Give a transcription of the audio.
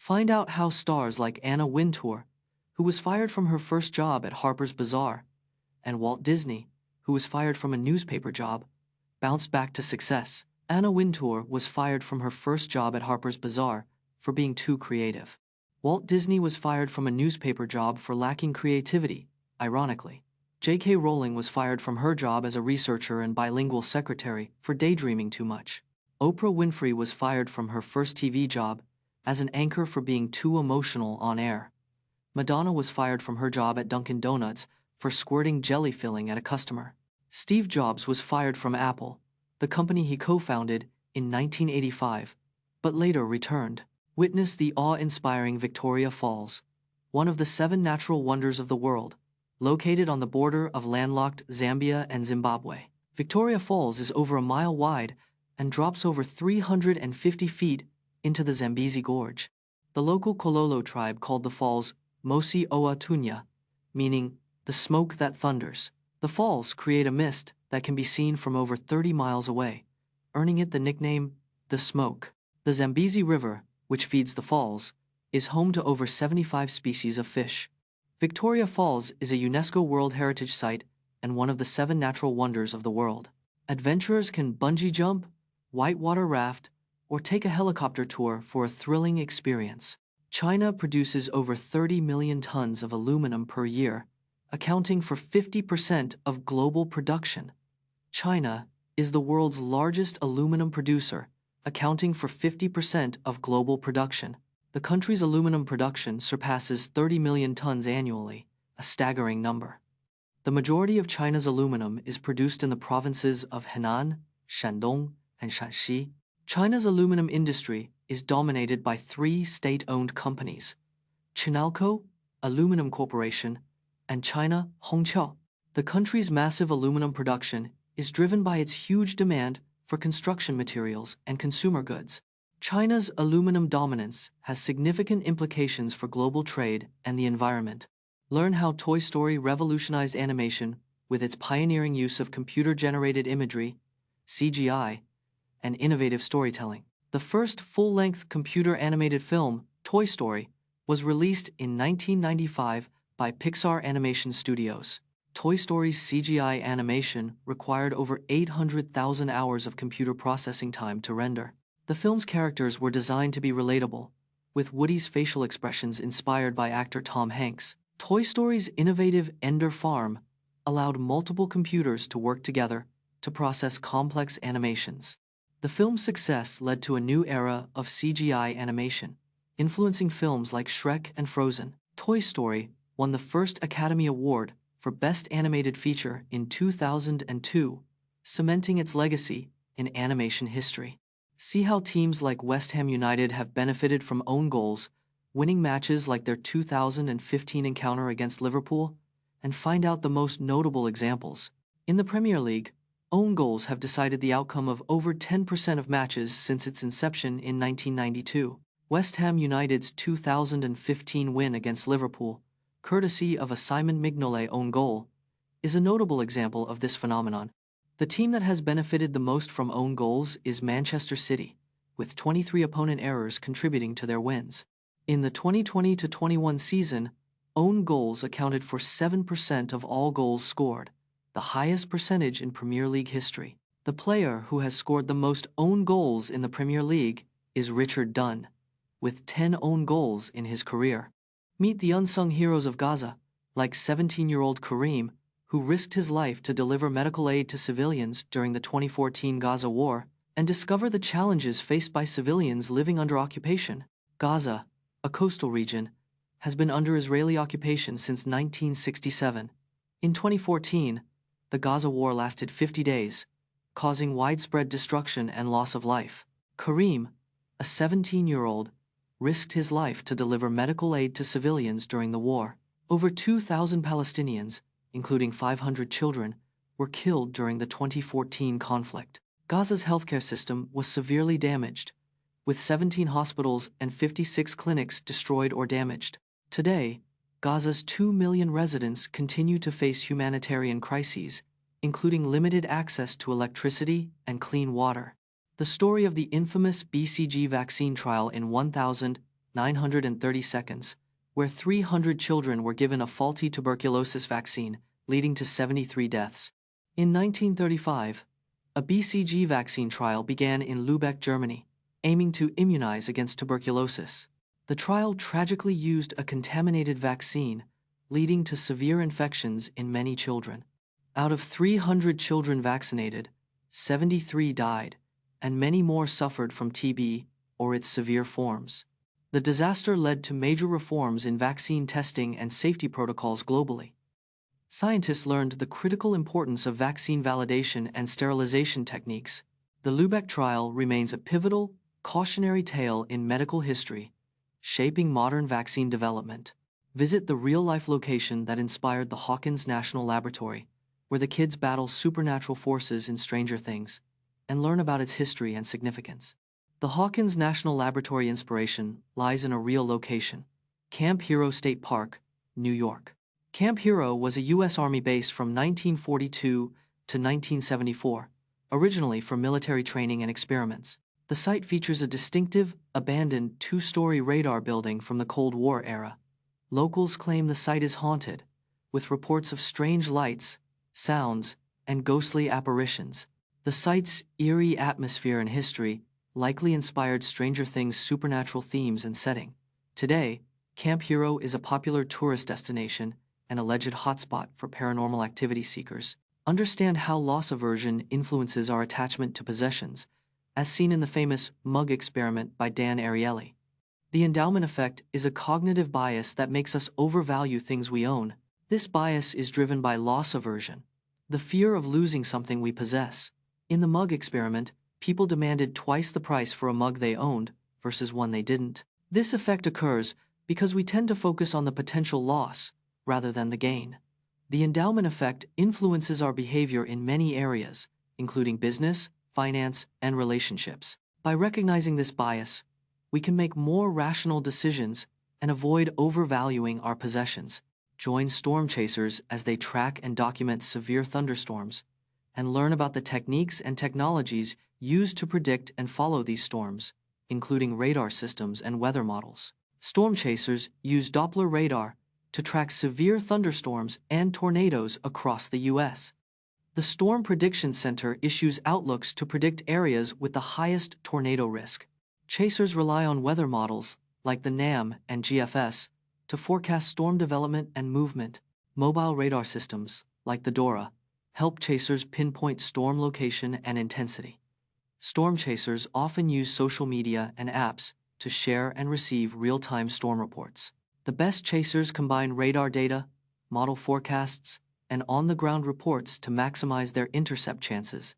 Find out how stars like Anna Wintour, who was fired from her first job at Harper's Bazaar, and Walt Disney, who was fired from a newspaper job, bounced back to success. Anna Wintour was fired from her first job at Harper's Bazaar for being too creative. Walt Disney was fired from a newspaper job for lacking creativity, ironically. J.K. Rowling was fired from her job as a researcher and bilingual secretary for daydreaming too much. Oprah Winfrey was fired from her first TV job as an anchor for being too emotional on air. Madonna was fired from her job at Dunkin' Donuts for squirting jelly filling at a customer. Steve Jobs was fired from Apple, the company he co-founded, in 1985, but later returned. Witness the awe-inspiring Victoria Falls, one of the 7 natural wonders of the world, located on the border of landlocked Zambia and Zimbabwe. Victoria Falls is over a mile wide and drops over 350 feet into the Zambezi Gorge. The local Kololo tribe called the falls Mosi Oa Tunya, meaning the smoke that thunders. The falls create a mist that can be seen from over 30 miles away, earning it the nickname the Smoke. The Zambezi River, which feeds the falls, is home to over 75 species of fish. Victoria Falls is a UNESCO World Heritage Site and one of the 7 natural wonders of the world. Adventurers can bungee jump, whitewater raft, or take a helicopter tour for a thrilling experience. China produces over 30 million tons of aluminum per year, accounting for 50% of global production. China is the world's largest aluminum producer, accounting for 50% of global production. The country's aluminum production surpasses 30 million tons annually, a staggering number. The majority of China's aluminum is produced in the provinces of Henan, Shandong, and Shanxi. China's aluminum industry is dominated by 3 state-owned companies: Chinalco, Aluminum Corporation, and China Hongqiao. The country's massive aluminum production is driven by its huge demand for construction materials and consumer goods. China's aluminum dominance has significant implications for global trade and the environment. Learn how Toy Story revolutionized animation with its pioneering use of computer-generated imagery, CGI, and innovative storytelling. The first full-length computer-animated film, Toy Story, was released in 1995 by Pixar Animation Studios. Toy Story's CGI animation required over 800,000 hours of computer processing time to render. The film's characters were designed to be relatable, with Woody's facial expressions inspired by actor Tom Hanks. Toy Story's innovative Ender Farm allowed multiple computers to work together to process complex animations. The film's success led to a new era of CGI animation, influencing films like Shrek and Frozen. Toy Story won the first Academy Award for Best Animated Feature in 2002, cementing its legacy in animation history. See how teams like West Ham United have benefited from own goals, winning matches like their 2015 encounter against Liverpool, and find out the most notable examples. In the Premier League, own goals have decided the outcome of over 10% of matches since its inception in 1992. West Ham United's 2015 win against Liverpool, courtesy of a Simon Mignolet own goal, is a notable example of this phenomenon. The team that has benefited the most from own goals is Manchester City, with 23 opponent errors contributing to their wins. In the 2020-21 season, own goals accounted for 7% of all goals scored, the highest percentage in Premier League history. The player who has scored the most own goals in the Premier League is Richard Dunn, with 10 own goals in his career. Meet the unsung heroes of Gaza, like 17-year-old Kareem, who risked his life to deliver medical aid to civilians during the 2014 Gaza war, and discover the challenges faced by civilians living under occupation. Gaza, a coastal region, has been under Israeli occupation since 1967. In 2014, the Gaza war lasted 50 days, causing widespread destruction and loss of life. Kareem, a 17-year-old, risked his life to deliver medical aid to civilians during the war. Over 2,000 Palestinians, including 500 children, were killed during the 2014 conflict. Gaza's healthcare system was severely damaged, with 17 hospitals and 56 clinics destroyed or damaged. Today, Gaza's 2 million residents continue to face humanitarian crises, including limited access to electricity and clean water. The story of the infamous BCG vaccine trial in 1000 930 seconds, where 300 children were given a faulty tuberculosis vaccine, leading to 73 deaths. In 1935, a BCG vaccine trial began in Lübeck, Germany, aiming to immunize against tuberculosis. The trial tragically used a contaminated vaccine, leading to severe infections in many children. Out of 300 children vaccinated, 73 died, and many more suffered from TB or its severe forms. The disaster led to major reforms in vaccine testing and safety protocols globally. Scientists learned the critical importance of vaccine validation and sterilization techniques. The Lübeck trial remains a pivotal, cautionary tale in medical history, shaping modern vaccine development. Visit the real-life location that inspired the Hawkins National Laboratory, where the kids battle supernatural forces in Stranger Things, and learn about its history and significance. The Hawkins National Laboratory inspiration lies in a real location: Camp Hero State Park, New York. Camp Hero was a U.S. Army base from 1942 to 1974, originally for military training and experiments. The site features a distinctive, abandoned two-story radar building from the Cold War era. Locals claim the site is haunted, with reports of strange lights, sounds, and ghostly apparitions. The site's eerie atmosphere and history likely inspired Stranger Things' supernatural themes and setting. Today, Camp Hero is a popular tourist destination and alleged hotspot for paranormal activity seekers. Understand how loss aversion influences our attachment to possessions, as seen in the famous mug experiment by Dan Ariely. The endowment effect is a cognitive bias that makes us overvalue things we own. This bias is driven by loss aversion, the fear of losing something we possess. In the mug experiment, people demanded twice the price for a mug they owned versus one they didn't. This effect occurs because we tend to focus on the potential loss rather than the gain. The endowment effect influences our behavior in many areas, including business, finance, and relationships. By recognizing this bias, we can make more rational decisions and avoid overvaluing our possessions. Join storm chasers as they track and document severe thunderstorms, and learn about the techniques and technologies used to predict and follow these storms, including radar systems and weather models. Storm chasers use Doppler radar to track severe thunderstorms and tornadoes across the U.S. The Storm Prediction Center issues outlooks to predict areas with the highest tornado risk. Chasers rely on weather models, like the NAM and GFS, to forecast storm development and movement. Mobile radar systems, like the DORA, help chasers pinpoint storm location and intensity. Storm chasers often use social media and apps to share and receive real-time storm reports. The best chasers combine radar data, model forecasts, and on-the-ground reports to maximize their intercept chances.